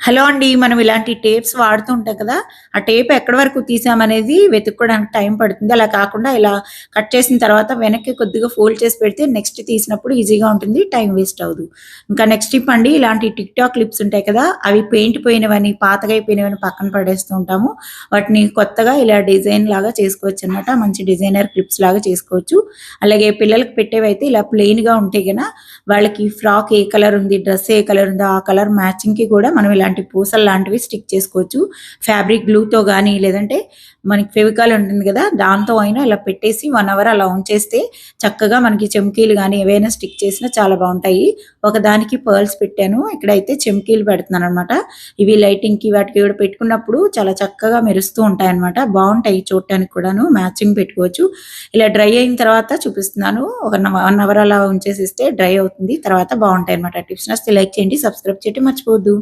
Hello అండి. మనం ఇలాంటి టేప్స్ వాడుతూ ఉంటాం కదా! ఆ టేప్ ఎక్కడి వరకు తీసామనేది వెతుక్కోవడానికి టైం పడుతుంది. అలా కాకుండా ఇలా కట్ చేసిన తర్వాత వెనక్కి కొద్దిగా ఫోల్డ్ చేసి పెడితే నెక్స్ట్ తీసినప్పుడు ఈజీగా ఉంటుంది. టైం వేస్ట్ అవ్వదు. ఇంకా నెక్స్ట్ టిప్ అండి. ఇలాంటి టిక్ టాక్ క్లిప్స్ ఉంటాయి కదా! అవి పెయింట్ పోయినవని, పాతగా అయిపోయినవని పక్కన పడేస్తూ ఉంటాము. వాటిని కొత్తగా ఇలా డిజైన్ లాగా చేసుకోవచ్చనమాట. మంచి డిజైనర్ క్లిప్స్ లాగా చేసుకోవచ్చు. అలాగే పిల్లలకి పెట్టేవైతే ఇలా ప్లెయిన్‌గా ఉంటే వాళ్ళకి ఫ్రాక్ ఏ కలర్ ఉంది, డ్రెస్ ఏ కలర్ ఉందో ఆ కలర్ మ్యాచింగ్‌కి కూడా మనం ఇలాంటి పూసలు లాంటివి స్టిక్ చేసుకోవచ్చు. ఫ్యాబ్రిక్ గ్లూతో గానీ, లేదంటే మనకి ఫెవికాల్ ఉంటుంది కదా! దాంతో అయినా ఇలా పెట్టేసి 1 అవర్ అలా ఉంచేస్తే చక్కగా మనకి చెమ్కీలు గానీ, ఏవైనా స్టిక్ చేసినా చాలా బావుంటాయి. ఒకదానికి పర్ల్స్ పెట్టాను. ఇక్కడైతే చెమ్కీలు పెడుతున్నాననమాట. ఇవి లైటింగ్‌కి వాటికి కూడా పెట్టుకున్నప్పుడు చాలా చక్కగా మెరుస్తూ ఉంటాయన్నమాట. బావుంటాయి చూడటానికి కూడాను. మ్యాచింగ్ పెట్టుకోవచ్చు. ఇలా డ్రై అయిన తర్వాత చూపిస్తున్నాను. ఒక 1 అవర్ అలా ఉంచేసిస్తే డ్రై అవుతుంది. తర్వాత బావుంటాయన్నమాట. టిప్స్ నచ్చితే లైక్ చేయండి. సబ్స్క్రైబ్ చేయడం మర్చిపోవద్దు.